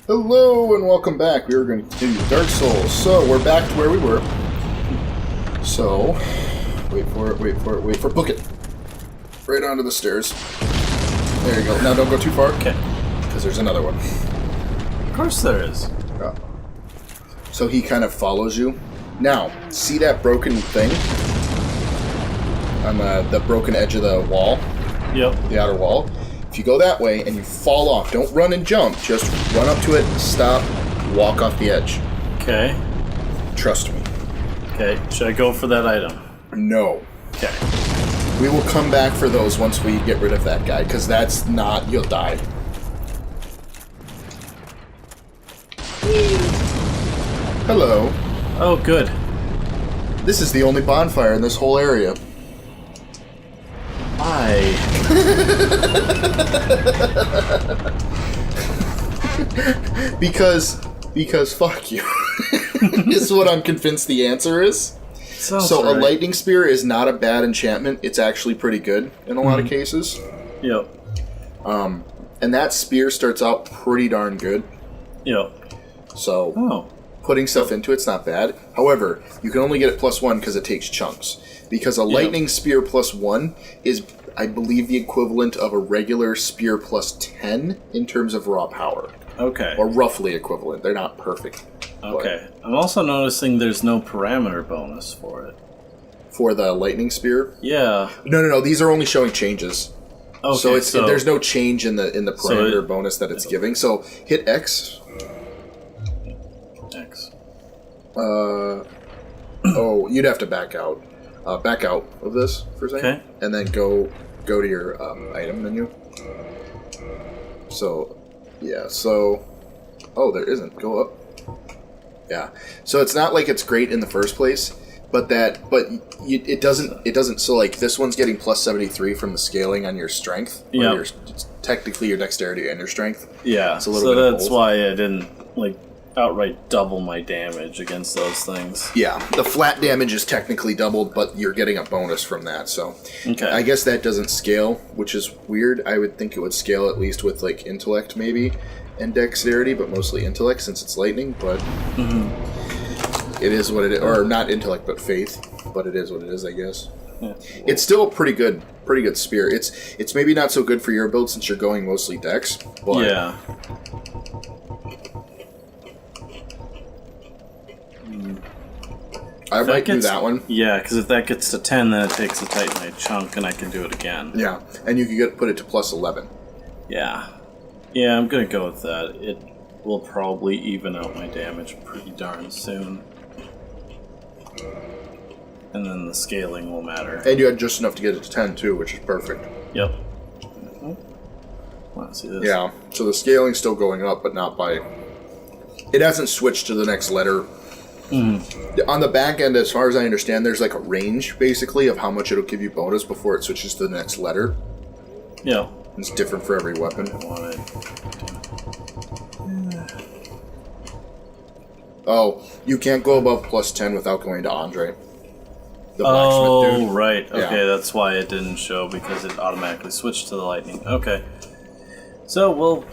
Hello and welcome back. We are going to continue Dark Souls. So, we're back to where we were. So, wait for it, book it. Right onto the stairs. There you go. Now don't go too far. Okay. Because there's another one. Of course there is. Yeah. So he kind of follows you. Now, see that broken thing? On the broken edge of the wall? Yep. The outer wall? If you go that way and you fall off, don't run and jump. Just run up to it, stop, walk off the edge. Okay. Trust me. Okay. Should I go for that item? No. Okay. We will come back for those once we get rid of that guy, because that's not... You'll die. Hello. Oh, good. This is the only bonfire in this whole area. Why? Because fuck you. Is what I'm convinced the answer is. So right. a lightning spear is not a bad enchantment. It's actually pretty good in a lot of cases. Yep. And that spear starts out pretty darn good. Yep. So putting stuff into it's not bad. However, you can only get it +1 because it takes chunks. Because a lightning spear +1 is, I believe, the equivalent of a regular spear +10 in terms of raw power. Okay. Or roughly equivalent. They're not perfect. Okay. I'm also noticing there's no parameter bonus for it. For the lightning spear? Yeah. No. These are only showing changes. Okay. So there's no change in the parameter bonus that it's giving. So hit X. X. You'd have to back out. Back out of this for a second. Okay. And then go to your item menu. So, yeah. So, there isn't. Go up. Yeah. So it's not like it's great in the first place, but it doesn't. So like this one's getting +73 from the scaling on your strength. Yeah. Technically your dexterity and your strength. Yeah. It's a little bit of that's both. why I didn't outright double my damage against those things. Yeah, the flat damage is technically doubled, but you're getting a bonus from that, so... Okay. I guess that doesn't scale, which is weird. I would think it would scale at least with, like, intellect, maybe, and dexterity, but mostly intellect, since it's lightning, but... It is what it is. Or not intellect, but faith, but it is what it is, I guess. Yeah. It's still a pretty good spear. It's maybe not so good for your build, since you're going mostly dex, but... Yeah. I might do that one. Yeah, because if that gets to 10, then it takes a Titanite chunk, and I can do it again. Yeah, and you can put it to +11. Yeah. Yeah, I'm gonna go with that. It will probably even out my damage pretty darn soon. And then the scaling will matter. And you had just enough to get it to 10, too, which is perfect. Yep. Let's see this. Yeah, so the scaling's still going up, but not by... It hasn't switched to the next letter. On the back end, as far as I understand, there's like a range, basically, of how much it'll give you bonus before it switches to the next letter. Yeah. It's different for every weapon. You can't go above +10 without going to Andre. The blacksmith dude. Right. Okay, Yeah. that's why it didn't show, because it automatically switched to the lightning. Okay. So, we'll...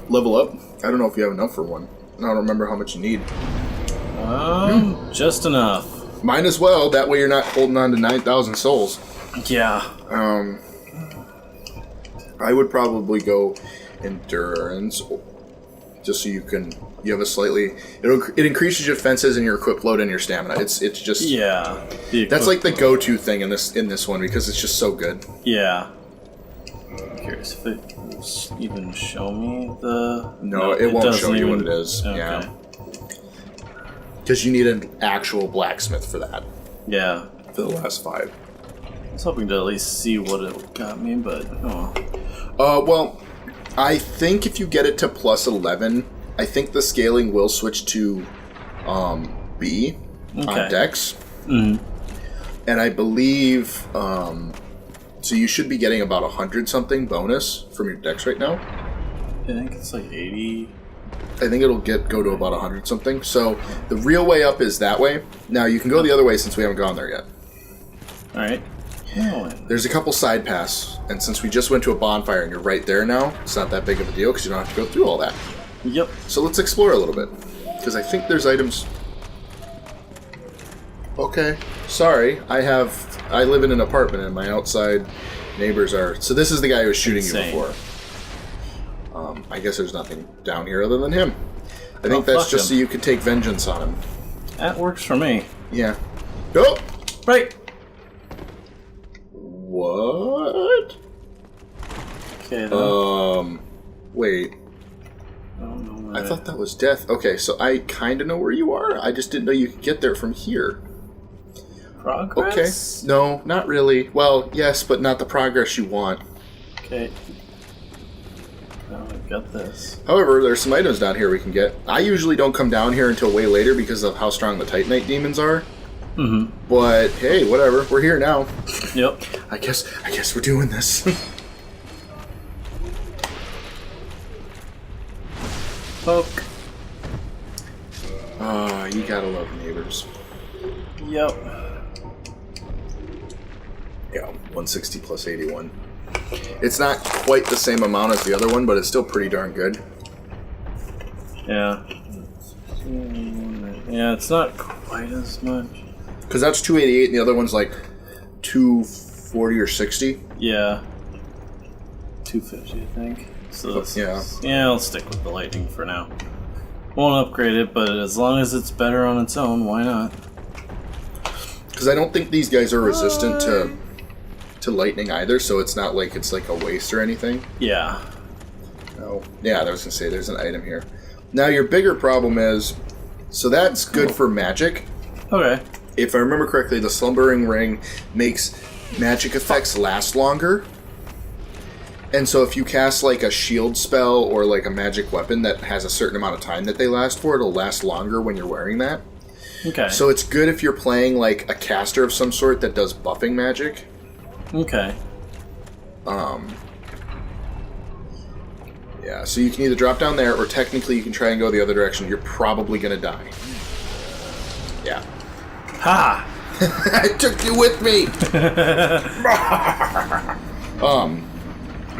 Level up? I don't know if you have enough for one. I don't remember how much you need. Just enough. Might as well, that way you're not holding on to 9,000 souls. Yeah. I would probably go endurance, just so you have a slightly... It increases your defenses and your equip load and your stamina. It's just... Yeah. That's like the go-to thing in this one, because it's just so good. Yeah. I'm curious if it will even show me the... No, it won't show you what even... it is. Okay. Yeah. Because you need an actual blacksmith for that. Yeah. For the last 5. I was hoping to at least see what it got me, but... Well, I think if you get it to +11, I think the scaling will switch to B on Dex. Mm-hmm. And I believe... so you should be getting about 100-something bonus from your Dex right now. I think it's like 80... I think it'll go to about 100-something. So the real way up is that way. Now, you can go the other way since we haven't gone there yet. Alright. There's a couple side paths, and since we just went to a bonfire and you're right there now, it's not that big of a deal because you don't have to go through all that. Yep. So let's explore a little bit. Because I think there's items... Okay. Sorry. I live in an apartment and my outside neighbors are... So this is the guy who was shooting Insane. you before. I guess there's nothing down here other than him. I think Oh, that's fuck just so him. you can take vengeance on him. That works for me. Yeah. Oh! Right. What? Okay. Then. Wait. I don't know I where thought that was death. Okay, so I kind of know where you are. I just didn't know you could get there from here. Okay. Progress. No, not really. Well, yes, but not the progress you want. Okay. Now I've got this. However, there's some items down here we can get. I usually don't come down here until way later because of how strong the Titanite demons are. Mm-hmm. But hey, whatever. We're here now. Yep. I guess we're doing this. Poke. Ah, you gotta love neighbors. Yep. Yeah, 160 plus 81. It's not quite the same amount as the other one, but it's still pretty darn good. Yeah. Yeah, it's not quite as much. Because that's 288 and the other one's like 240 or 60. Yeah. 250, I think. So that's, Yeah. I'll stick with the lightning for now. Won't upgrade it, but as long as it's better on its own, why not? Because I don't think these guys are resistant to lightning either, so it's not like it's like a waste or anything. Yeah. No. Yeah, I was going to say there's an item here. Now your bigger problem is, so that's good for magic. Okay. If I remember correctly, the Slumbering Ring makes magic effects last longer. And so if you cast like a shield spell or like a magic weapon that has a certain amount of time that they last for, it'll last longer when you're wearing that. Okay. So it's good if you're playing like a caster of some sort that does buffing magic. Okay. Yeah, so you can either drop down there or technically you can try and go the other direction. You're probably going to die. Yeah. Ha! I took you with me!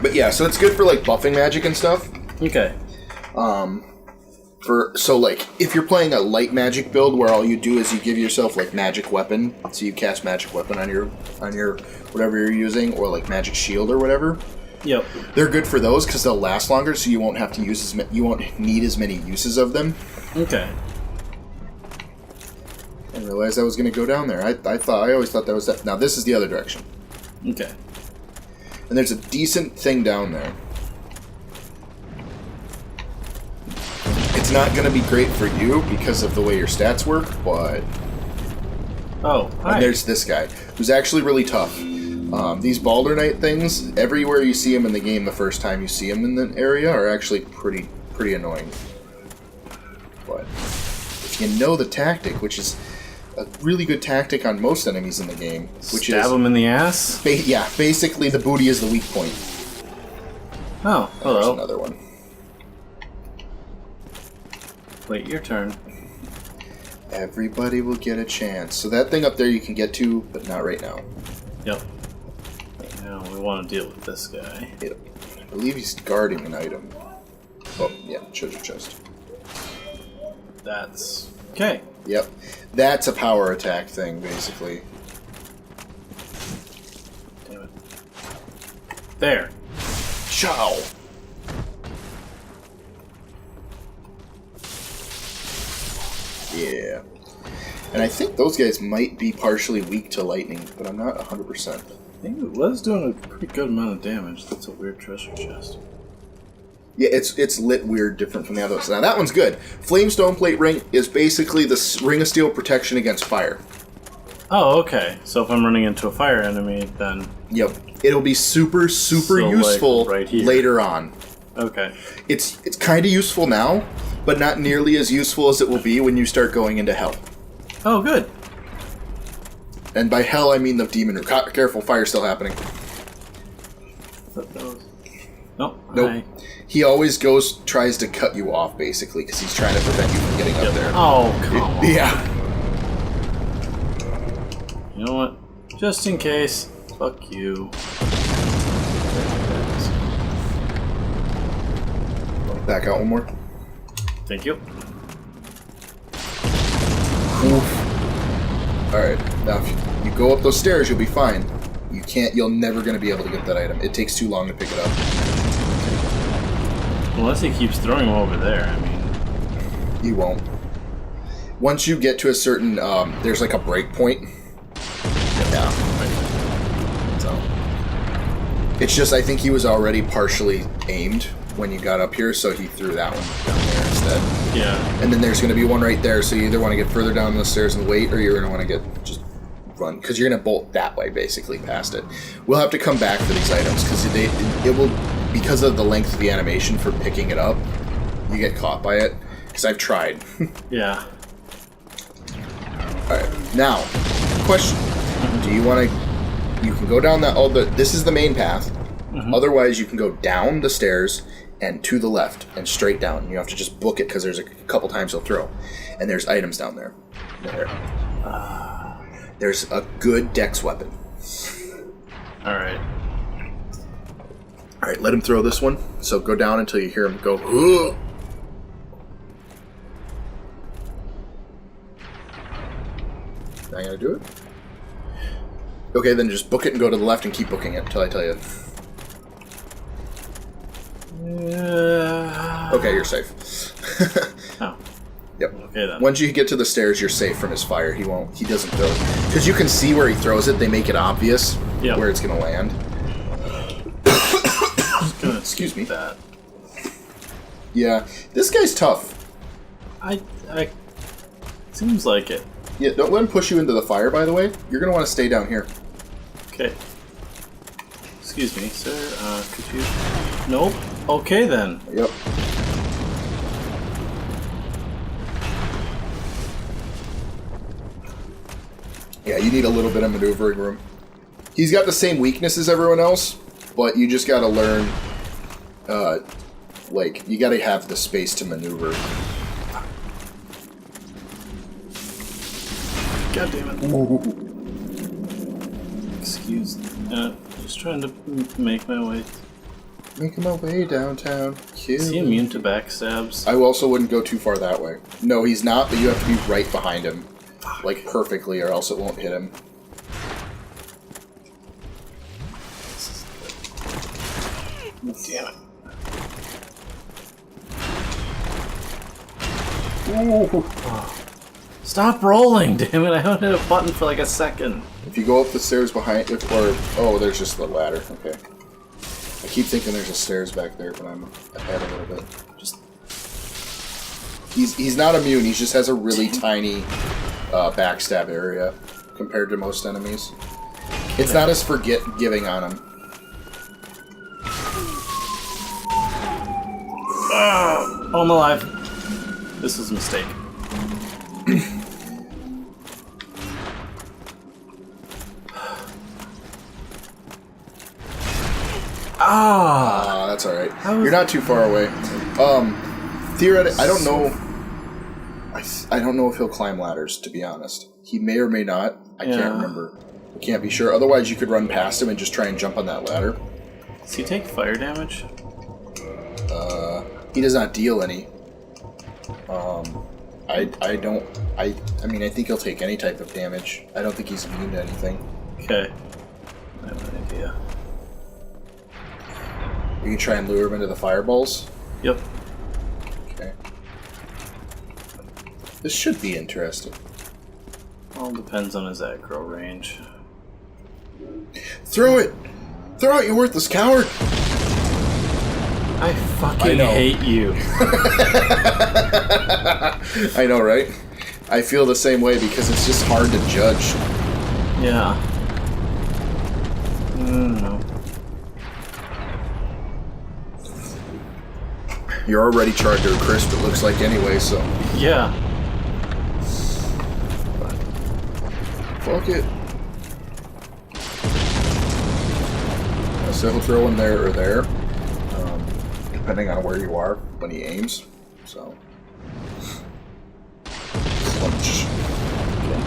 But yeah, so it's good for like buffing magic and stuff. Okay. So like if you're playing a light magic build where all you do is you give yourself like magic weapon, so you cast magic weapon on your whatever you're using, or like magic shield or whatever. Yep. They're good for those because they'll last longer, so you won't have to use you won't need as many uses of them. Okay. I didn't realize I was going to go down there. I always thought that was that. Now this is the other direction, Okay. and there's a decent thing down there. It's not going to be great for you because of the way your stats work, but Oh, hi. and there's this guy who's actually really tough. These Baldur Knight things, everywhere you see him in the game, the first time you see him in the area, are actually pretty annoying. But if you know the tactic, which is a really good tactic on most enemies in the game, which Stab is him in the ass? yeah, basically the booty is the weak point. Oh, There's hello. another one. Wait, your turn. Everybody will get a chance. So that thing up there you can get to, but not right now. Yep. Right now, we want to deal with this guy. I believe he's guarding an item. Oh, yeah, treasure chest. That's... Okay. Yep. That's a power attack thing, basically. Damn it. There. Chow! Yeah. And I think those guys might be partially weak to lightning, but I'm not 100%. I think it was doing a pretty good amount of damage. That's a weird treasure chest. Yeah, it's lit weird, different from the others. Now that one's good. Flamestone Plate Ring is basically the Ring of Steel protection against fire. Oh, okay. So if I'm running into a fire enemy, then... Yep. It'll be super So, useful like, right here. later on. Okay. It's kind of useful now, but not nearly as useful as it will be when you start going into hell. Oh, good. And by hell, I mean the demon room. Careful, fire's still happening. Nope. Nope. Hi. He always tries to cut you off, basically, because he's trying to prevent you from getting up there. Oh, come on. Yeah. You know what? Just in case. Fuck you. Back out one more. Thank you. Alright, now if you go up those stairs, you'll be fine. You're never going to be able to get that item. It takes too long to pick it up. Unless he keeps throwing them over there, I mean... You won't. Once you get to a certain, there's like a break point. Yeah. So. It's just, I think he was already partially aimed when you got up here, so he threw that one down there instead. Yeah. And then there's going to be one right there, so you either want to get further down the stairs and wait, or you're going to want to just run, because you're going to bolt that way, basically, past it. We'll have to come back for these items, because it will, because of the length of the animation for picking it up, you get caught by it, because I've tried. Yeah. Alright, now, question. Do you want to... You can go down that... this is the main path. Otherwise, you can go down the stairs and to the left and straight down. You have to just book it because there's a couple times he'll throw. And there's items down there. There's a good dex weapon. Alright. Alright, let him throw this one. So go down until you hear him go... Ugh! Am I going to do it? Okay, then just book it and go to the left and keep booking it until I tell you. Okay, you're safe. Oh. Yep. Okay, then. Once you get to the stairs, you're safe from his fire. He doesn't throw it. Because you can see where he throws it, they make it obvious where it's going to land. Excuse me. That. Yeah, this guy's tough. I seems like it. Yeah, don't let him push you into the fire, by the way. You're going to want to stay down here. Okay. Excuse me, sir. Could you... Nope. Okay, then. Yep. Yeah, you need a little bit of maneuvering room. He's got the same weakness as everyone else, but you just got to learn... you got to have the space to maneuver. God damn it. Ooh. Excuse me. Just trying to make my way. Making my way downtown. Is he immune to backstabs? I also wouldn't go too far that way. No, he's not, but you have to be right behind him. Like, perfectly, or else it won't hit him. Damn it. Ooh. Stop rolling, damn it. I haven't hit a button for like a second. If you go up the stairs behind it, or... Oh, there's just the ladder. Okay. I keep thinking there's a stairs back there, but I'm ahead a little bit. Just... He's not immune, he just has a really tiny backstab area compared to most enemies. It's not as forgiving on him. Oh, I'm alive. This was a mistake. That's alright. You're not too far away. Theoretically, I don't know... I don't know if he'll climb ladders, to be honest. He may or may not. I can't remember. I can't be sure. Otherwise, you could run past him and just try and jump on that ladder. Does he take fire damage? He does not deal any. I mean, I think he'll take any type of damage. I don't think he's immune to anything. Okay. I have an idea. You can try and lure him into the fireballs. Yep. Okay. This should be interesting. All depends on his aggro range. Throw it! Throw it, you worthless coward! I fucking hate you. I know, right? I feel the same way because it's just hard to judge. Yeah. No. You're already charred to a crisp, it looks like, anyway, so... Yeah. Fuck it. So he'll throw one there or there, depending on where you are when he aims. So, lunch. Okay.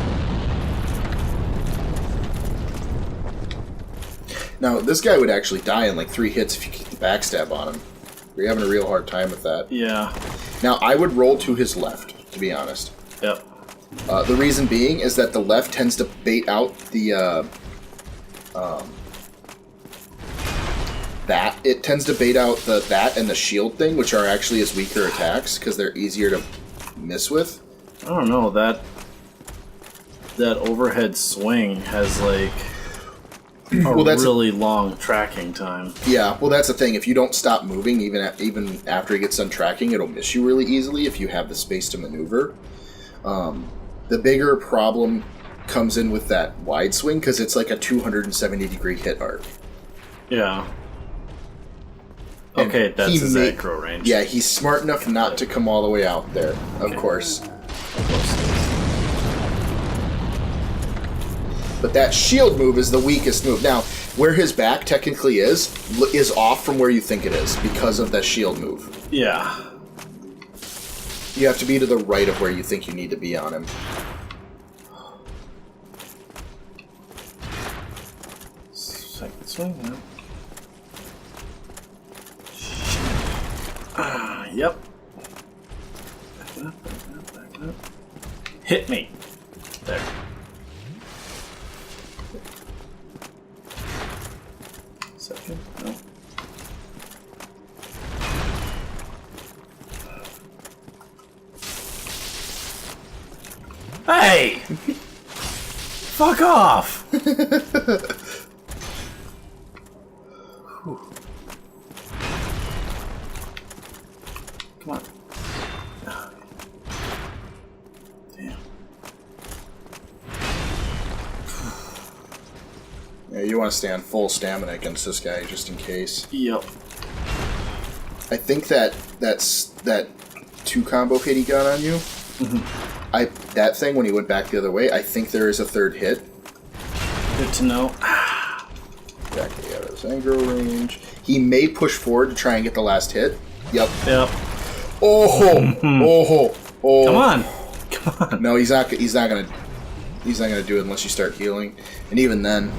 Now this guy would actually die in like 3 hits if you keep the backstab on him. You're having a real hard time with that. Yeah. Now, I would roll to his left, to be honest. Yep. The reason being is that the left tends to bait out the that. It tends to bait out that and the shield thing, which are actually his weaker attacks because they're easier to miss with. I don't know, that overhead swing has like a really long tracking time. Yeah, well, that's the thing. If you don't stop moving, even after he gets done tracking, it'll miss you really easily if you have the space to maneuver. The bigger problem comes in with that wide swing because it's like a 270-degree hit arc. Yeah. And okay, that's his aggro range. Yeah, he's smart enough not to come all the way out there, of course. But that shield move is the weakest move. Now, where his back technically is off from where you think it is because of that shield move. Yeah. You have to be to the right of where you think you need to be on him. Second swing, yeah. Yep. Back up, back up, back up. Hit me. There. Second, no. Hey! Fuck off! Come on. Damn. Yeah, you want to stay on full stamina against this guy just in case. Yep. I think that 2 combo hit he got on you. That thing when he went back the other way. I think there is a third hit. Good to know. Back out of his aggro range. He may push forward to try and get the last hit. Yep. Yep. Oh. Come on. Come on. No, he's not gonna do it unless you start healing, and even then.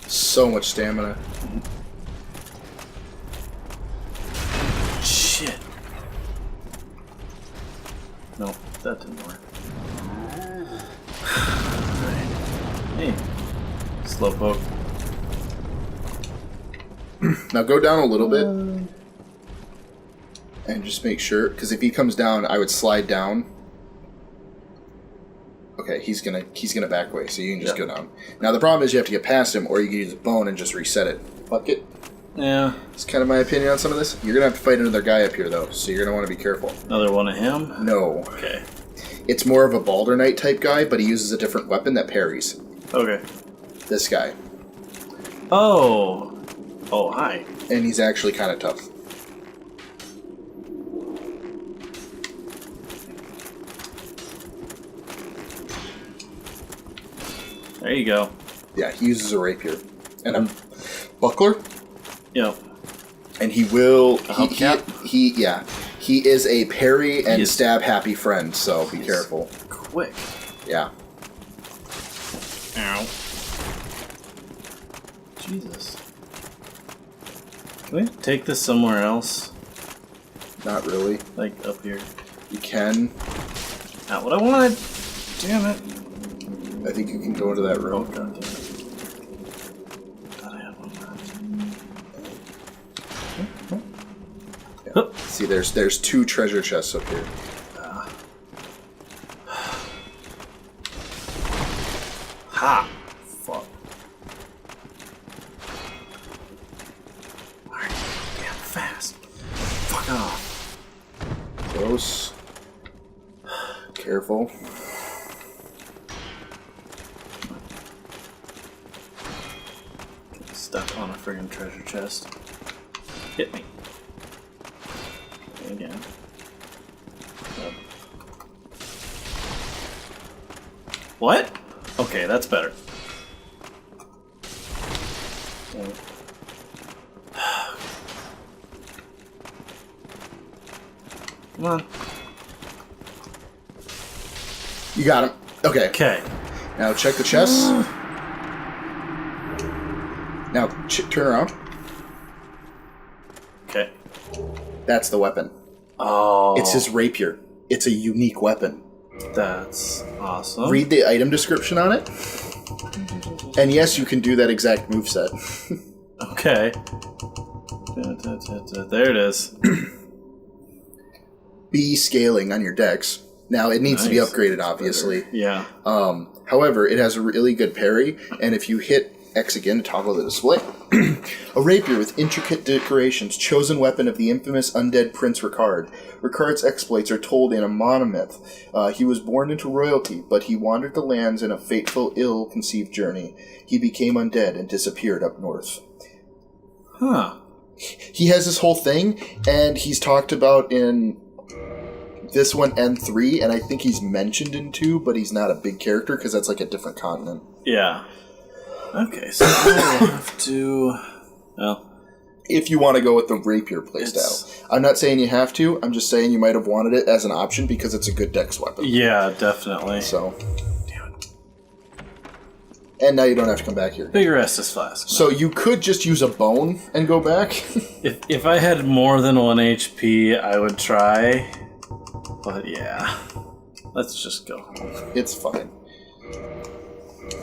So much stamina. Shit. No, that didn't work. Hey, slowpoke. Now go down a little bit, and just make sure, because if he comes down, I would slide down. Okay, he's gonna back away, so you can just go down. Now the problem is you have to get past him, or you can use a bone and just reset it. Fuck it. Yeah. It's kind of my opinion on some of this. You're gonna have to fight another guy up here, though, so you're gonna want to be careful. Another one of him? No. Okay. It's more of a Balder Knight type guy, but he uses a different weapon that parries. Okay. This guy. Oh. Oh, hi. And he's actually kind of tough. There you go. Yeah, he uses a rapier. And a buckler. Yep. And he will... He is a parry and stab happy friend, so be careful. Quick. Yeah. Ow. Jesus. Can we take this somewhere else? Not really. Like up here? You can. Not what I wanted. Damn it. I think you can go into that room. Oh, God damn it. Thought I had one left. Yeah. See, there's 2 treasure chests up here. Ha! Fuck. Alright, damn fast. Fuck off. Close. Careful. Stuck on a friggin' treasure chest. Hit me. Again. What? Okay, that's better. Come on. You got him. Okay. Okay. Now check the chest. Now turn around. Okay. That's the weapon. Oh. It's his rapier. It's a unique weapon. That's awesome. Read the item description on it. And yes, you can do that exact moveset. Okay. There it is. B scaling on your dex. Now, it needs to be Nice. upgraded, obviously. Yeah. However, it has a really good parry, and if you hit X again to toggle the display, a rapier with intricate decorations, chosen weapon of the infamous undead Prince Ricard. Ricard's exploits are told in a monomyth. He was born into royalty, but he wandered the lands in a fateful, ill-conceived journey. He became undead and disappeared up north. Huh. He has this whole thing, and he's talked about in this one and 3, and I think he's mentioned in 2, but he's not a big character because that's like a different continent. Yeah. Okay, so I'll have to... Well... If you want to go with the rapier playstyle. I'm not saying you have to, I'm just saying you might have wanted it as an option because it's a good dex weapon. Yeah, definitely. So... Damn it. And now you don't have to come back here. Bigger Estus Flask. So you could just use a bone and go back. If I had more than 1 HP, I would try. But yeah. Let's just go home. It's fine.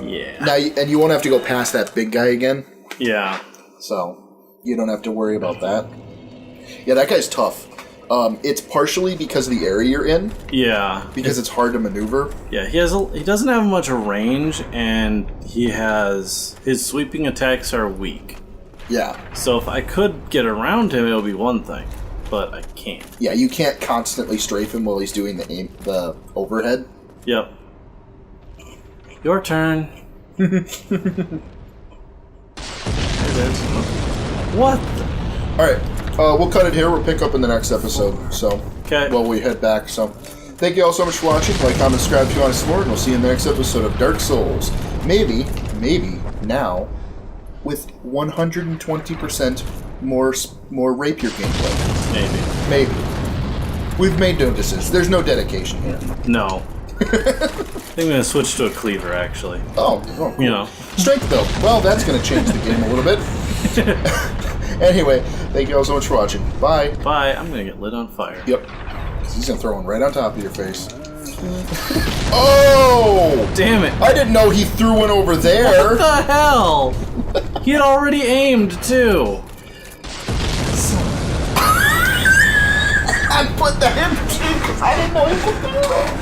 Yeah. Now, and you won't have to go past that big guy again. Yeah. So, you don't have to worry about that. Yeah, that guy's tough. It's partially because of the area you're in, Yeah. because it's hard to maneuver. Yeah, he doesn't have much range, and his sweeping attacks are weak. Yeah. So if I could get around him, it would be one thing, but I can't. Yeah, you can't constantly strafe him while he's doing the overhead. Yep. Your turn. What? Alright, we'll cut it here. We'll pick up in the next episode. So, Okay. while we head back. So, thank you all so much for watching. Like, comment, subscribe if you want to support, and we'll see you in the next episode of Dark Souls. Maybe now, with 120% more rapier gameplay. Maybe. We've made notices. There's no dedication here. No. I think I'm gonna switch to a cleaver, actually. Oh, cool. You know. Strength build. Well, that's going to change the game a little bit. Anyway, thank you all so much for watching. Bye. Bye. I'm gonna get lit on fire. Yep. He's going to throw one right on top of your face. Oh! Damn it. I didn't know he threw one over there. What the hell? He had already aimed, too. I put that in because I didn't know he could do that.